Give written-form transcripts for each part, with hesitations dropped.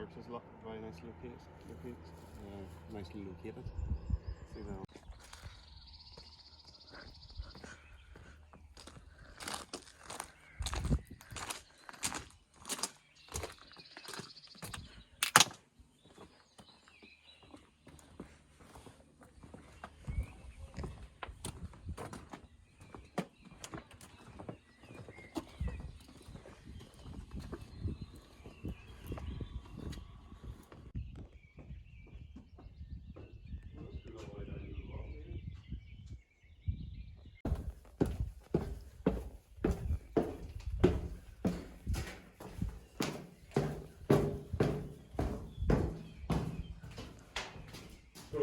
church is very nicely located. See now.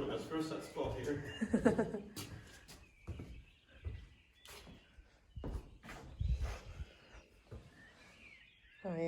That's for a set spot here. Oh, yeah.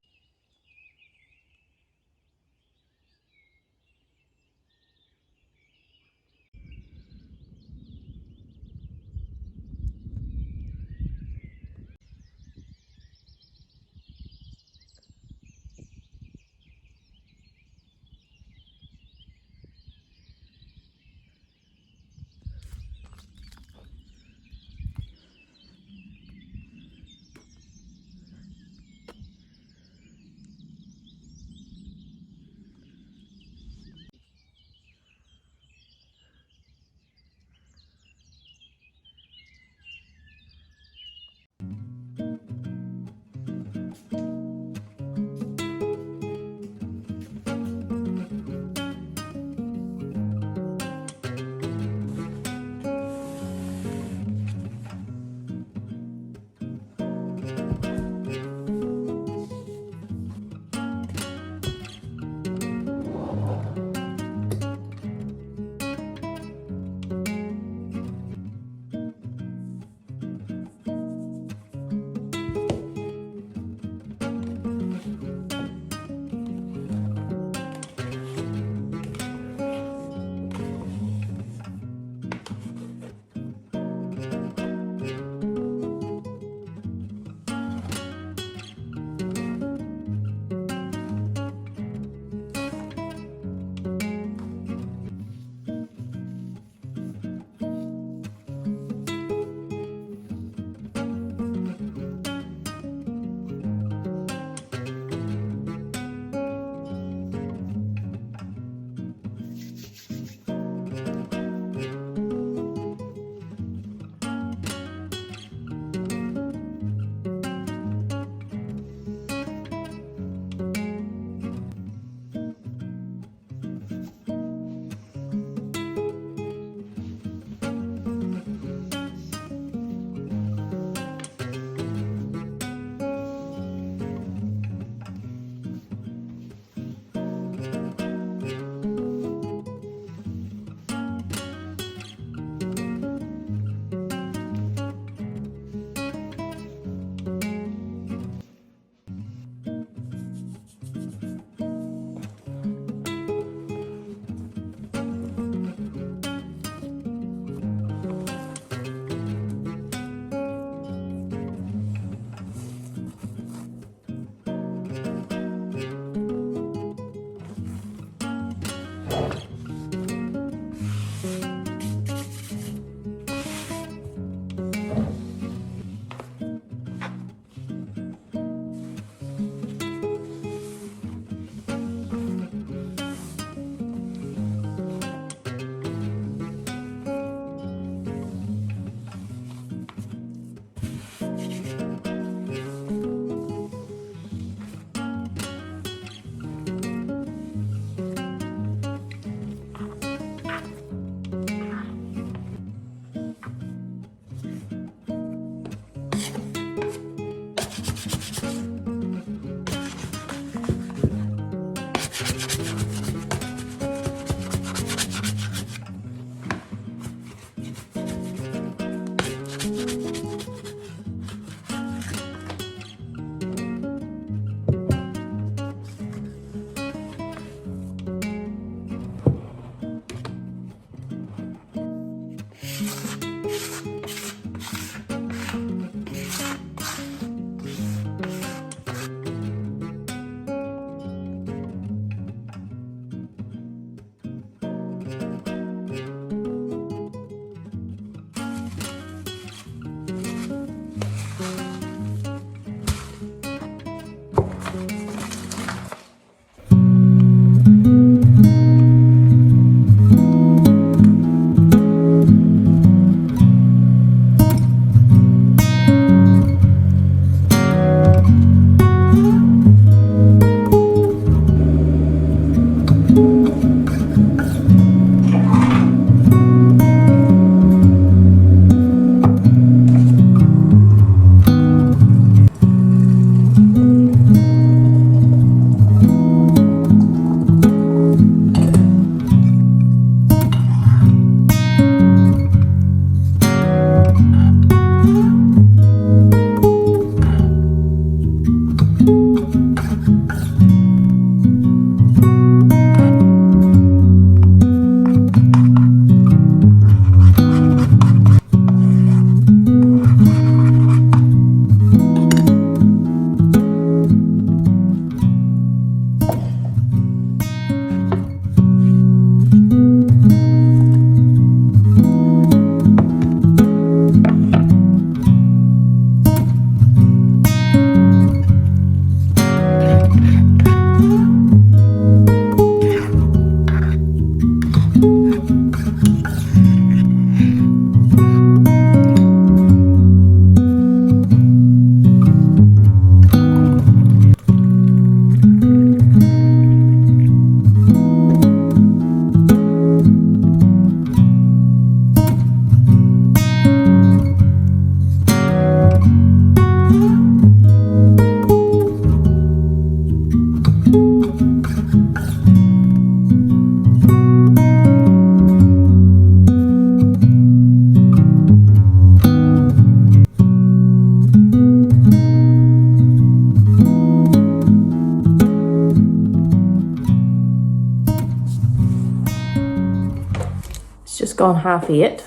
gone 8:30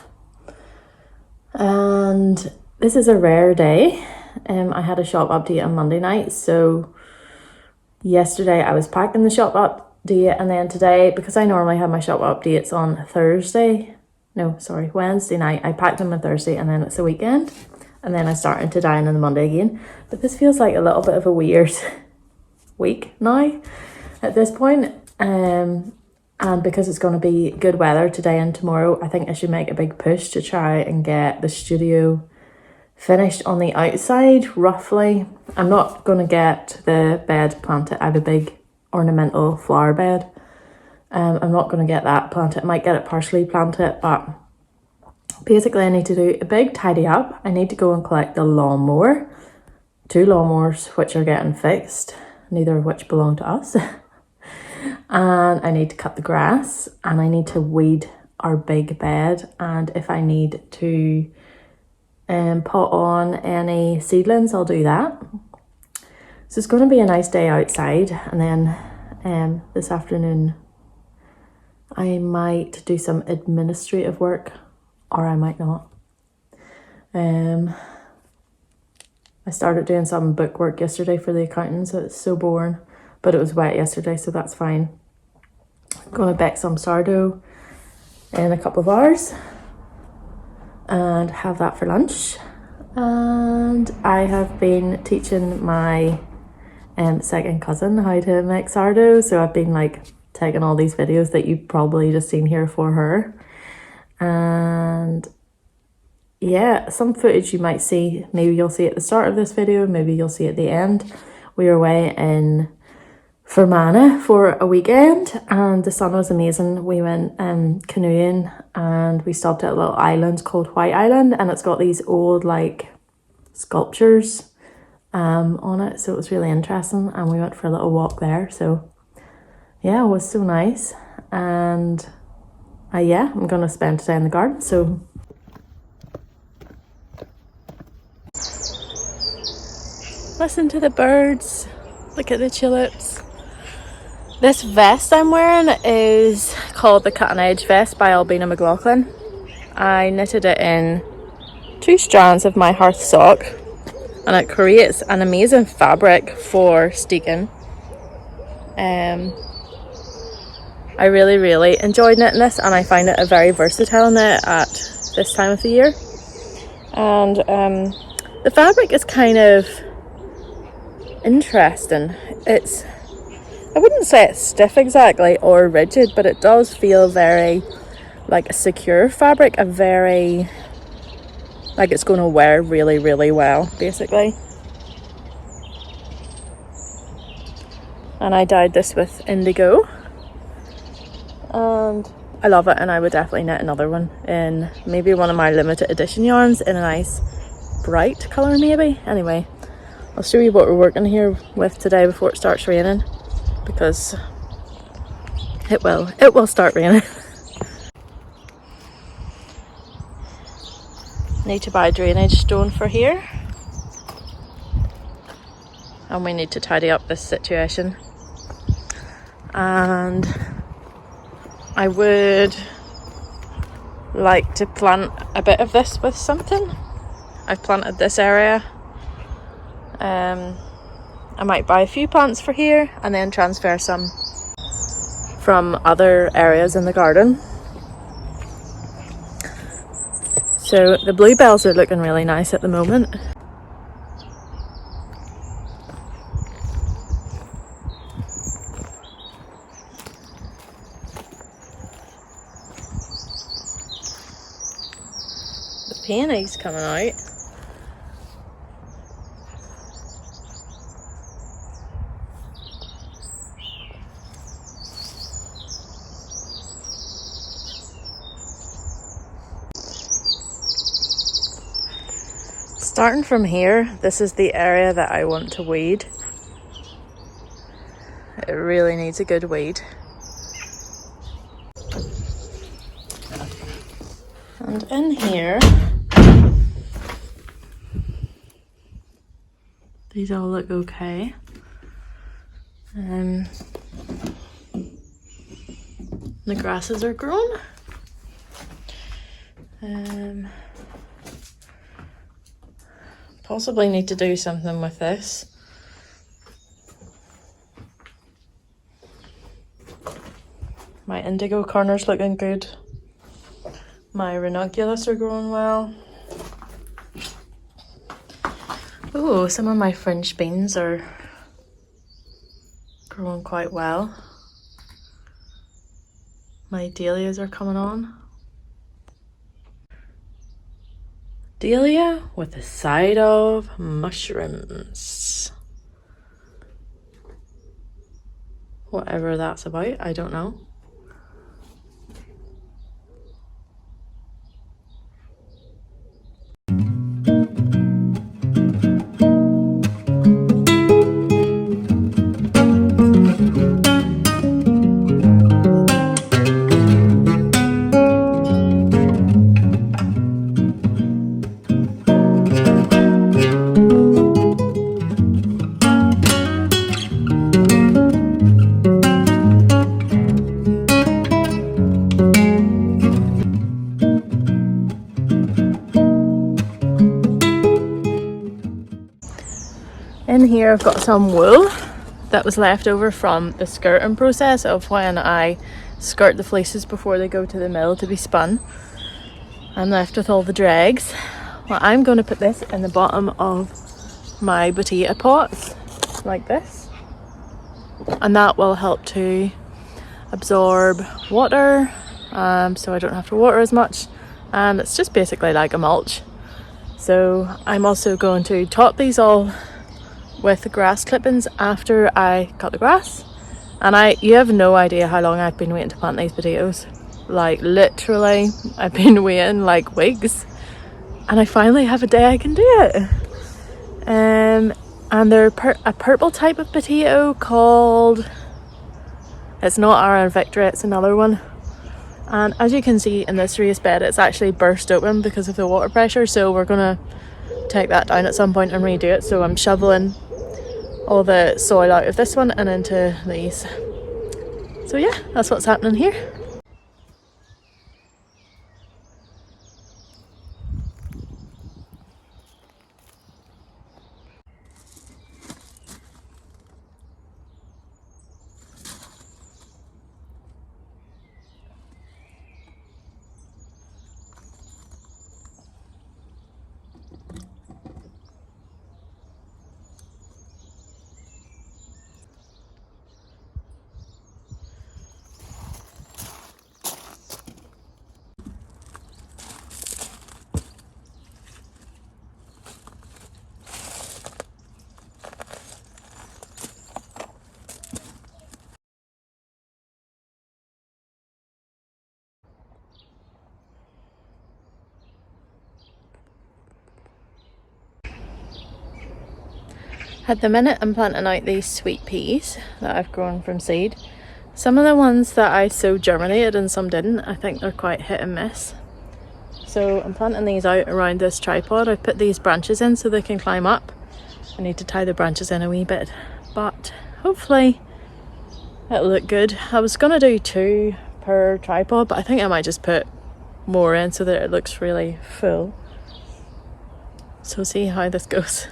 and this is a rare day. I had a shop update on Monday night, so yesterday I was packing the shop update, and then today, because I normally have my shop updates on Wednesday night, I packed them on Thursday, and then it's the weekend, and then I started to dine on the Monday again. But this feels like a little bit of a weird week now at this point. And because it's going to be good weather today and tomorrow, I think I should make a big push to try and get the studio finished on the outside, roughly. I'm not going to get the bed planted. I have a big ornamental flower bed. I'm not going to get that planted. I might get it partially planted, but basically I need to do a big tidy up. I need to go and collect the lawnmower. 2 lawnmowers which are getting fixed, neither of which belong to us. And I need to cut the grass, and I need to weed our big bed, and if I need to put on any seedlings, I'll do that. So it's going to be a nice day outside, and then this afternoon I might do some administrative work, or I might not. I started doing some book work yesterday for the accountant, so it's so boring, but it was wet yesterday, so that's fine. I'm going to bake some sourdough in a couple of hours and have that for lunch. And I have been teaching my second cousin how to make sourdough, so I've been like taking all these videos that you've probably just seen here for her, and yeah, some footage you might see, maybe you'll see at the start of this video, maybe you'll see at the end. We were away in Fermanagh for a weekend, and the sun was amazing. We went canoeing, and we stopped at a little island called White Island, and it's got these old like sculptures on it, so it was really interesting, and we went for a little walk there. So yeah, it was so nice. And I'm gonna spend today in the garden. So listen to the birds, look at the tulips. This vest I'm wearing is called the Cutting Edge Vest by Albina McLaughlin. I knitted it in 2 strands of my hearth sock, and it creates an amazing fabric for steeking. I really enjoyed knitting this, and I find it a very versatile knit at this time of the year. And the fabric is kind of interesting. I wouldn't say it's stiff exactly or rigid, but it does feel very like a secure fabric, a very like it's going to wear really well basically. And I dyed this with indigo, and I love it, and I would definitely knit another one in maybe one of my limited edition yarns in a nice bright colour maybe. Anyway, I'll show you what we're working here with today before it starts raining, because it will start raining. Need to buy drainage stone for here, and we need to tidy up this situation. And I would like to plant a bit of this with something. I've planted this area. I might buy a few plants for here and then transfer some from other areas in the garden. So the bluebells are looking really nice at the moment. The peonies coming out. Starting from here, this is the area that I want to weed. It really needs a good weed. And in here, these all look okay. The grasses are grown. Possibly need to do something with this. My indigo corner's looking good. My ranunculus are growing well. Ooh, some of my French beans are growing quite well. My dahlias are coming on. Dahlia with a side of mushrooms. Whatever that's about, I don't know. In here I've got some wool that was left over from the skirting process of when I skirt the fleeces before they go to the mill to be spun. I'm left with all the dregs. Well, I'm going to put this in the bottom of my potato pots like this, and that will help to absorb water, so I don't have to water as much, and it's just basically like a mulch. So I'm also going to top these all with the grass clippings after I cut the grass. And you have no idea how long I've been waiting to plant these potatoes. Like literally, I've been waiting like weeks, and I finally have a day I can do it. And they're a purple type of potato called, it's not Iron Victory, it's another one. And as you can see in this raised bed, it's actually burst open because of the water pressure, so we're gonna take that down at some point and redo it. So I'm shoveling all the soil out of this one and into these. So yeah, that's what's happening here. At the minute I'm planting out these sweet peas that I've grown from seed. Some of the ones that I sowed germinated and some didn't. I think they're quite hit and miss. So I'm planting these out around this tripod. I've put these branches in so they can climb up. I need to tie the branches in a wee bit, but hopefully it'll look good. I was gonna do 2 per tripod, but I think I might just put more in so that it looks really full. So see how this goes.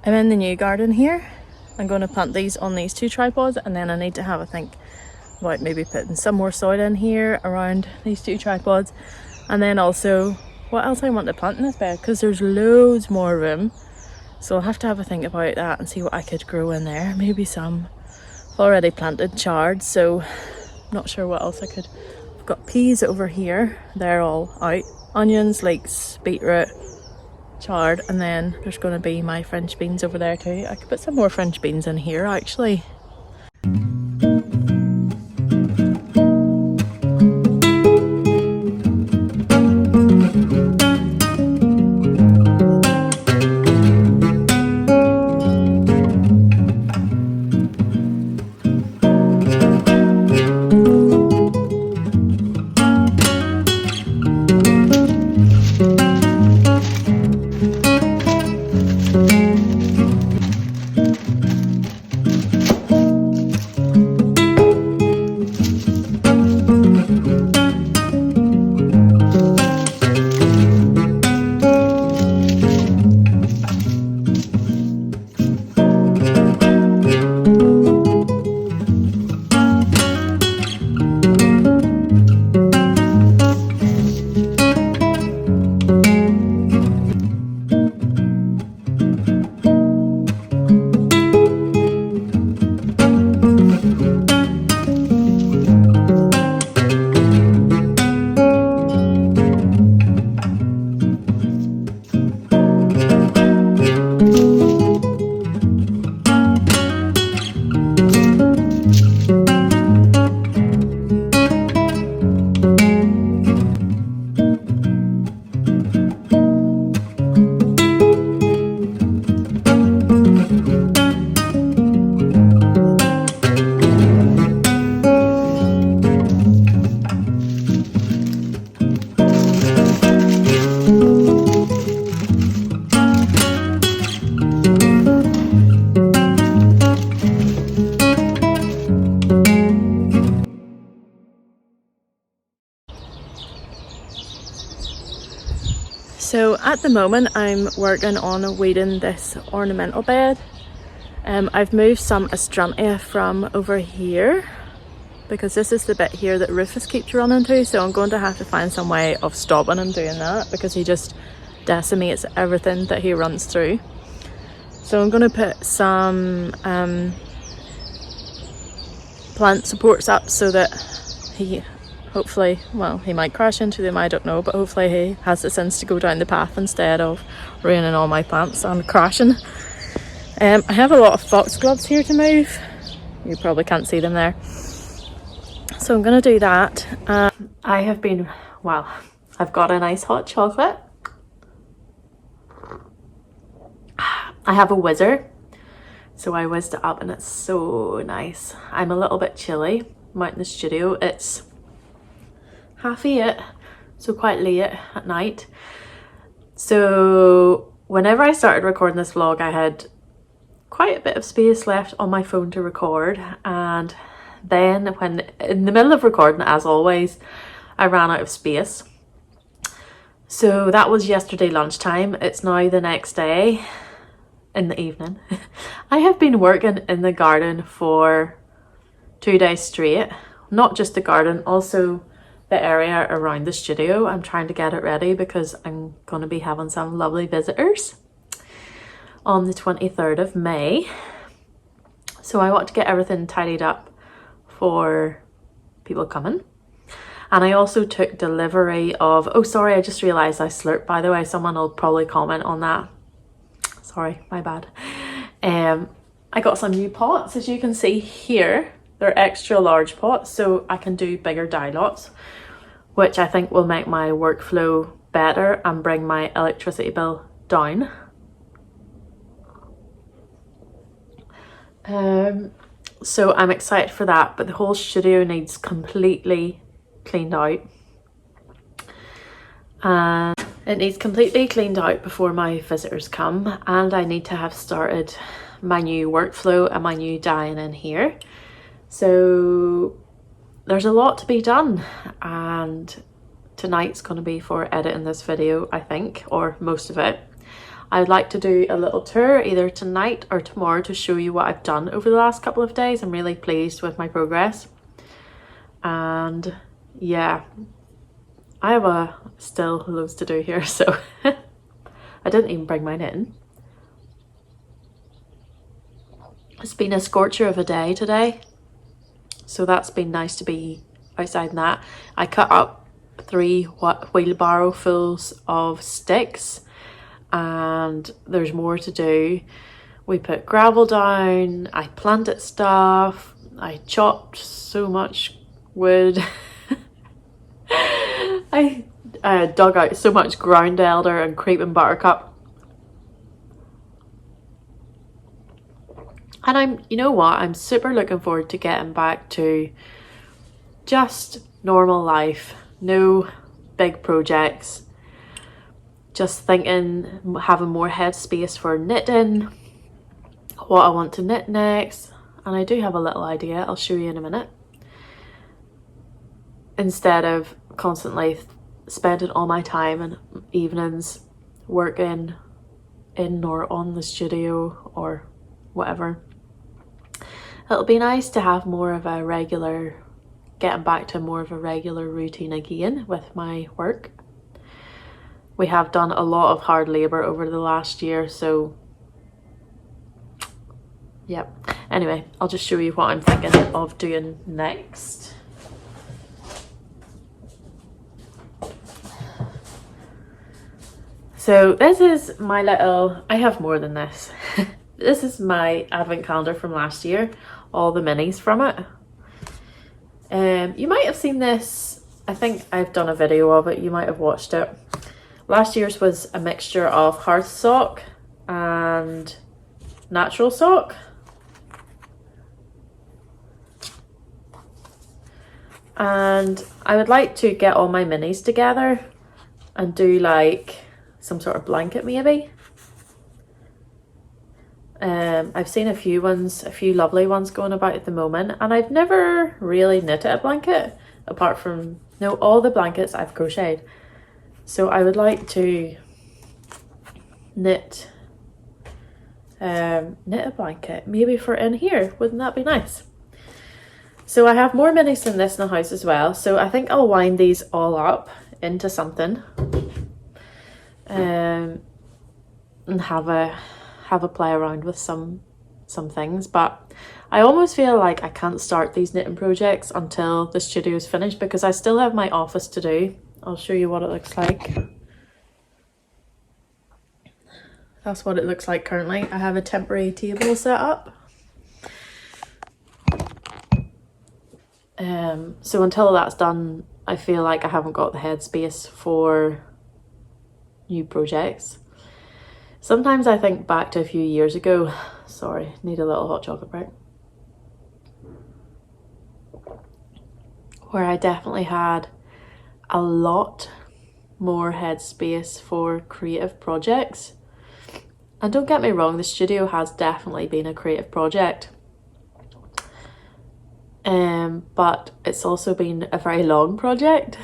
I'm in the new garden here. I'm going to plant these on these 2 tripods, and then I need to have a think about maybe putting some more soil in here around these 2 tripods, and then also what else I want to plant in this bed, because there's loads more room. So I'll have to have a think about that and see what I could grow in there. Maybe some, I've already planted chard, so not sure what else I could. I've got peas over here, they're all out. Onions, leeks, beetroot, chard, and then there's going to be my French beans over there too. I could put some more French beans in here actually. So at the moment I'm working on weeding this ornamental bed. I've moved some astrantia from over here because this is the bit here that Rufus keeps running to, so I'm going to have to find some way of stopping him doing that because he just decimates everything that he runs through. So I'm going to put some plant supports up so that he hopefully, well, he might crash into them, I don't know, but hopefully he has the sense to go down the path instead of ruining all my plants and crashing. I have a lot of foxgloves here to move. You probably can't see them there. So I'm going to do that. I have been, well, I've got a nice hot chocolate. I have a whizzer, so I whizzed it up and it's so nice. I'm a little bit chilly. I'm out in the studio. It's 8:30, so quite late at night. So whenever I started recording this vlog, I had quite a bit of space left on my phone to record, and then when in the middle of recording, as always, I ran out of space. So that was yesterday lunchtime. It's now the next day in the evening. I have been working in the garden for 2 days straight. Not just the garden, also the area around the studio. I'm trying to get it ready because I'm going to be having some lovely visitors on the 23rd of May. So I want to get everything tidied up for people coming. And I also took delivery of, oh sorry, I just realised I slurped, by the way. Someone will probably comment on that. Sorry, my bad. I got some new pots, as you can see here. They're extra large pots, so I can do bigger dye lots, which I think will make my workflow better and bring my electricity bill down. So I'm excited for that, but the whole studio needs completely cleaned out. And it needs completely cleaned out before my visitors come, and I need to have started my new workflow and my new dyeing in here. So there's a lot to be done, and tonight's going to be for editing this video, I think, or most of it. I'd like to do a little tour either tonight or tomorrow to show you what I've done over the last couple of days. I'm really pleased with my progress, and yeah, I have still loads to do here, so I didn't even bring mine in. It's been a scorcher of a day today, so that's been nice to be outside in that. I cut up 3 wheelbarrow fulls of sticks, and there's more to do. We put gravel down, I planted stuff, I chopped so much wood. I dug out so much ground elder and creeping buttercup. And you know what, I'm super looking forward to getting back to just normal life. No big projects. Just thinking, having more headspace for knitting, what I want to knit next. And I do have a little idea, I'll show you in a minute. Instead of constantly spending all my time and evenings working in or on the studio or whatever. It'll be nice to have more of a regular, getting back to more of a regular routine again with my work. We have done a lot of hard labour over the last year, so yep. Anyway, I'll just show you what I'm thinking of doing next. So this is my little, I have more than this. This is my advent calendar from last year, all the minis from it. You might have seen this, I think I've done a video of it, you might have watched it. Last year's was a mixture of hearth sock and natural sock. And I would like to get all my minis together and do like some sort of blanket maybe. I've seen a few lovely ones going about at the moment, and I've never really knitted a blanket apart from, no, all the blankets I've crocheted. So I would like to knit a blanket maybe for in here. Wouldn't that be nice? So I have more minis than this in the house as well, so I think I'll wind these all up into something and have a play around with some things. But I almost feel like I can't start these knitting projects until the studio is finished, because I still have my office to do. I'll show you what it looks like. That's what it looks like currently. I have a temporary table set up. So until that's done, I feel like I haven't got the headspace for new projects. Sometimes I think back to a few years ago. Sorry, need a little hot chocolate break. Where I definitely had a lot more headspace for creative projects. And don't get me wrong, the studio has definitely been a creative project. But it's also been a very long project,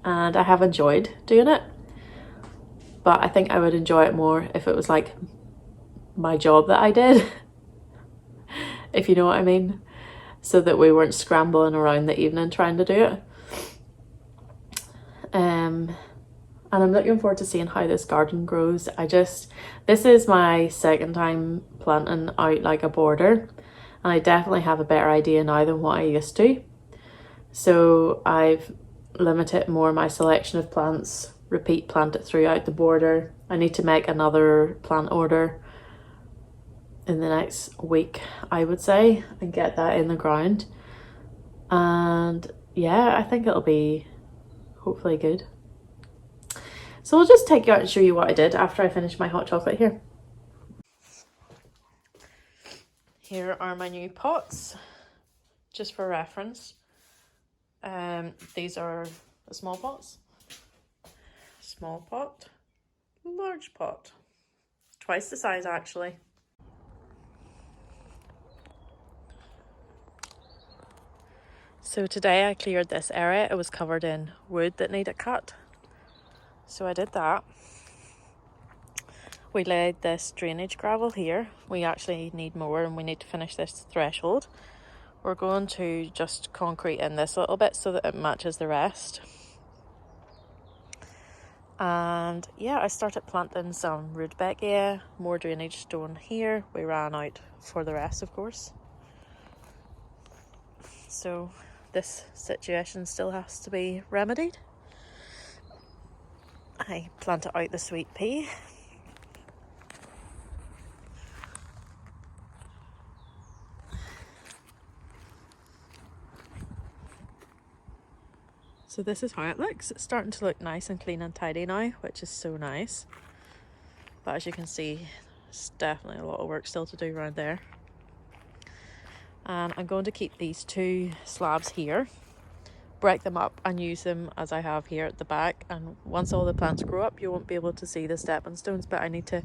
and I have enjoyed doing it. But I think I would enjoy it more if it was like my job that I did, if you know what I mean, so that we weren't scrambling around the evening trying to do it. And I'm looking forward to seeing how this garden grows. This is my second time planting out like a border, and I definitely have a better idea now than what I used to. So I've limited more my selection of plants, repeat plant it throughout the border. I need to make another plant order in the next week, I would say, and get that in the ground. And yeah, I think it'll be hopefully good. So I'll just take you out and show you what I did after I finish my hot chocolate here. Here are my new pots, just for reference. These are the small pots. Small pot, large pot. Twice the size actually. So today I cleared this area. It was covered in wood that needed cut. So I did that. We laid this drainage gravel here. We actually need more, and we need to finish this threshold. We're going to just concrete in this a little bit so that it matches the rest. And yeah, I started planting some rudbeckia, more drainage stone here. We ran out for the rest, of course. So this situation still has to be remedied. I planted out the sweet pea. So this is how it looks. It's starting to look nice and clean and tidy now, which is so nice. But as you can see, there's definitely a lot of work still to do around there. And I'm going to keep these 2 slabs here, break them up and use them as I have here at the back. And once all the plants grow up, you won't be able to see the stepping stones, but I need to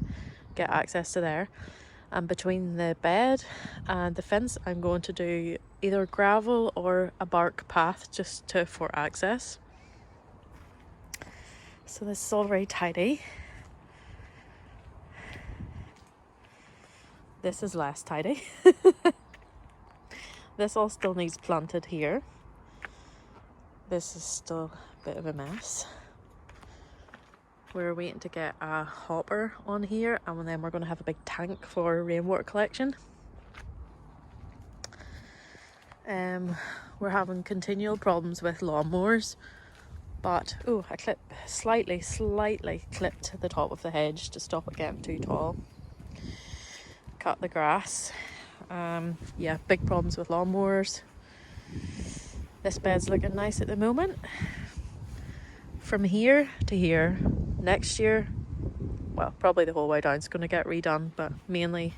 get access to there. And between the bed and the fence, I'm going to do either gravel or a bark path just for access. So this is all very tidy. This is less tidy. This all still needs planted here. This is still a bit of a mess. We're waiting to get a hopper on here, and then we're going to have a big tank for rainwater collection. We're having continual problems with lawnmowers, but I slightly clipped the top of the hedge to stop it getting too tall. Cut the grass. Yeah, big problems with lawnmowers. This bed's looking nice at the moment. From here to here, next year, well, probably the whole way down is going to get redone, but mainly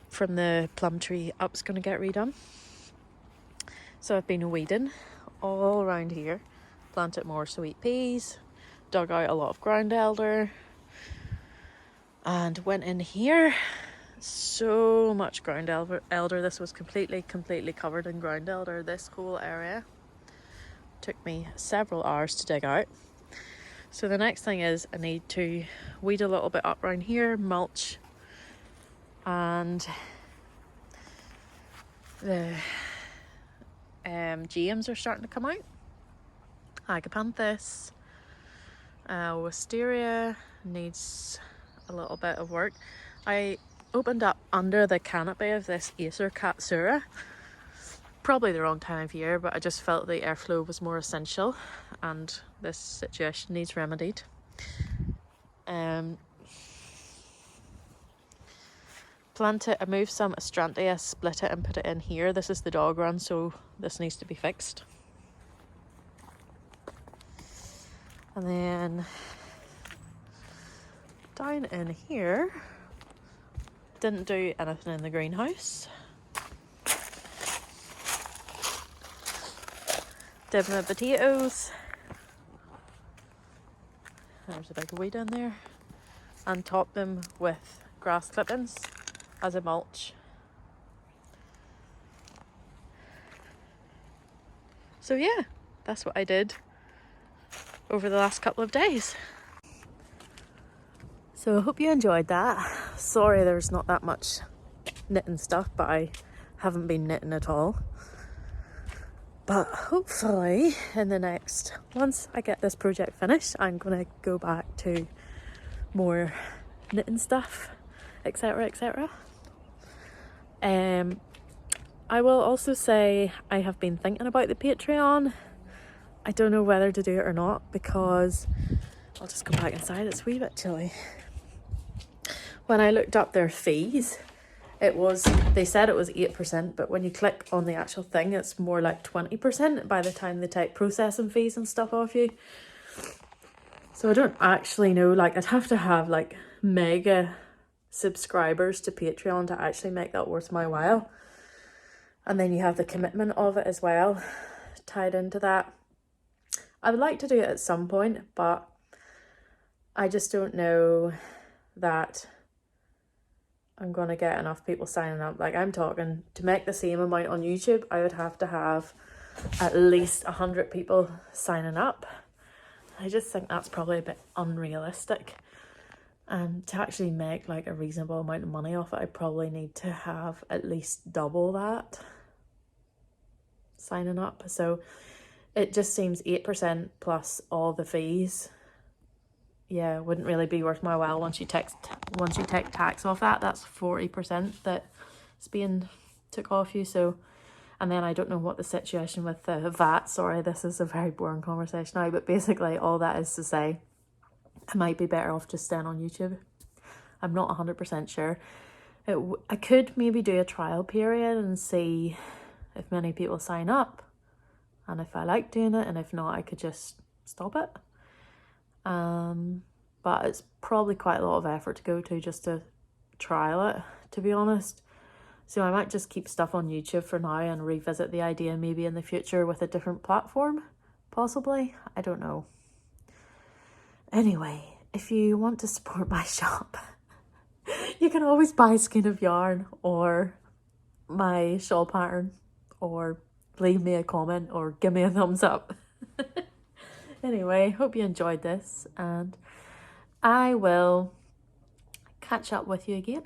from the plum tree up's going to get redone. So I've been weeding all around here, planted more sweet peas, dug out a lot of ground elder, and went in here. So much ground elder. This was completely covered in ground elder, this whole area. Took me several hours to dig out. So the next thing is I need to weed a little bit up around here, mulch, and the GMs are starting to come out. Agapanthus, wisteria needs a little bit of work. I opened up under the canopy of this Acer Katsura. Probably the wrong time of year, but I just felt the airflow was more essential and this situation needs remedied. I moved some Astrantia, split it and put it in here. This is the dog run, so this needs to be fixed. And then down in here, didn't do anything in the greenhouse. Did my potatoes. There's a big weed in there. And topped them with grass clippings as a mulch. So yeah, that's what I did over the last couple of days. So I hope you enjoyed that. Sorry there's not that much knitting stuff, but I haven't been knitting at all. But hopefully once I get this project finished, I'm gonna go back to more knitting stuff, etc, etc. I will also say I have been thinking about the Patreon. I don't know whether to do it or not, because I'll just go back inside, it's a wee bit chilly. When I looked up their fees, they said it was 8%, but when you click on the actual thing, it's more like 20% by the time they take processing fees and stuff off you. So I don't actually know, like I'd have to have like mega subscribers to Patreon to actually make that worth my while. And then you have the commitment of it as well tied into that. I would like to do it at some point, but I just don't know that I'm going to get enough people signing up. Like I'm talking, to make the same amount on YouTube, I would have to have at least 100 people signing up. I just think that's probably a bit unrealistic. And to actually make like a reasonable amount of money off it, I probably need to have at least double that signing up. So it just seems 8% plus all the fees yeah, wouldn't really be worth my while once you take tax off that. That's 40% that Spain took off you. So, and then I don't know what the situation with the VAT. Sorry, this is a very boring conversation now, but basically all that is to say, I might be better off just staying on YouTube. I'm not 100% sure. I could maybe do a trial period and see if many people sign up, and if I like doing it, and if not, I could just stop it. But it's probably quite a lot of effort to go to just to trial it, to be honest. So I might just keep stuff on YouTube for now and revisit the idea maybe in the future with a different platform, possibly. I don't know. Anyway, if you want to support my shop, you can always buy a skein of yarn or my shawl pattern, or leave me a comment or give me a thumbs up. Anyway, hope you enjoyed this, and I will catch up with you again.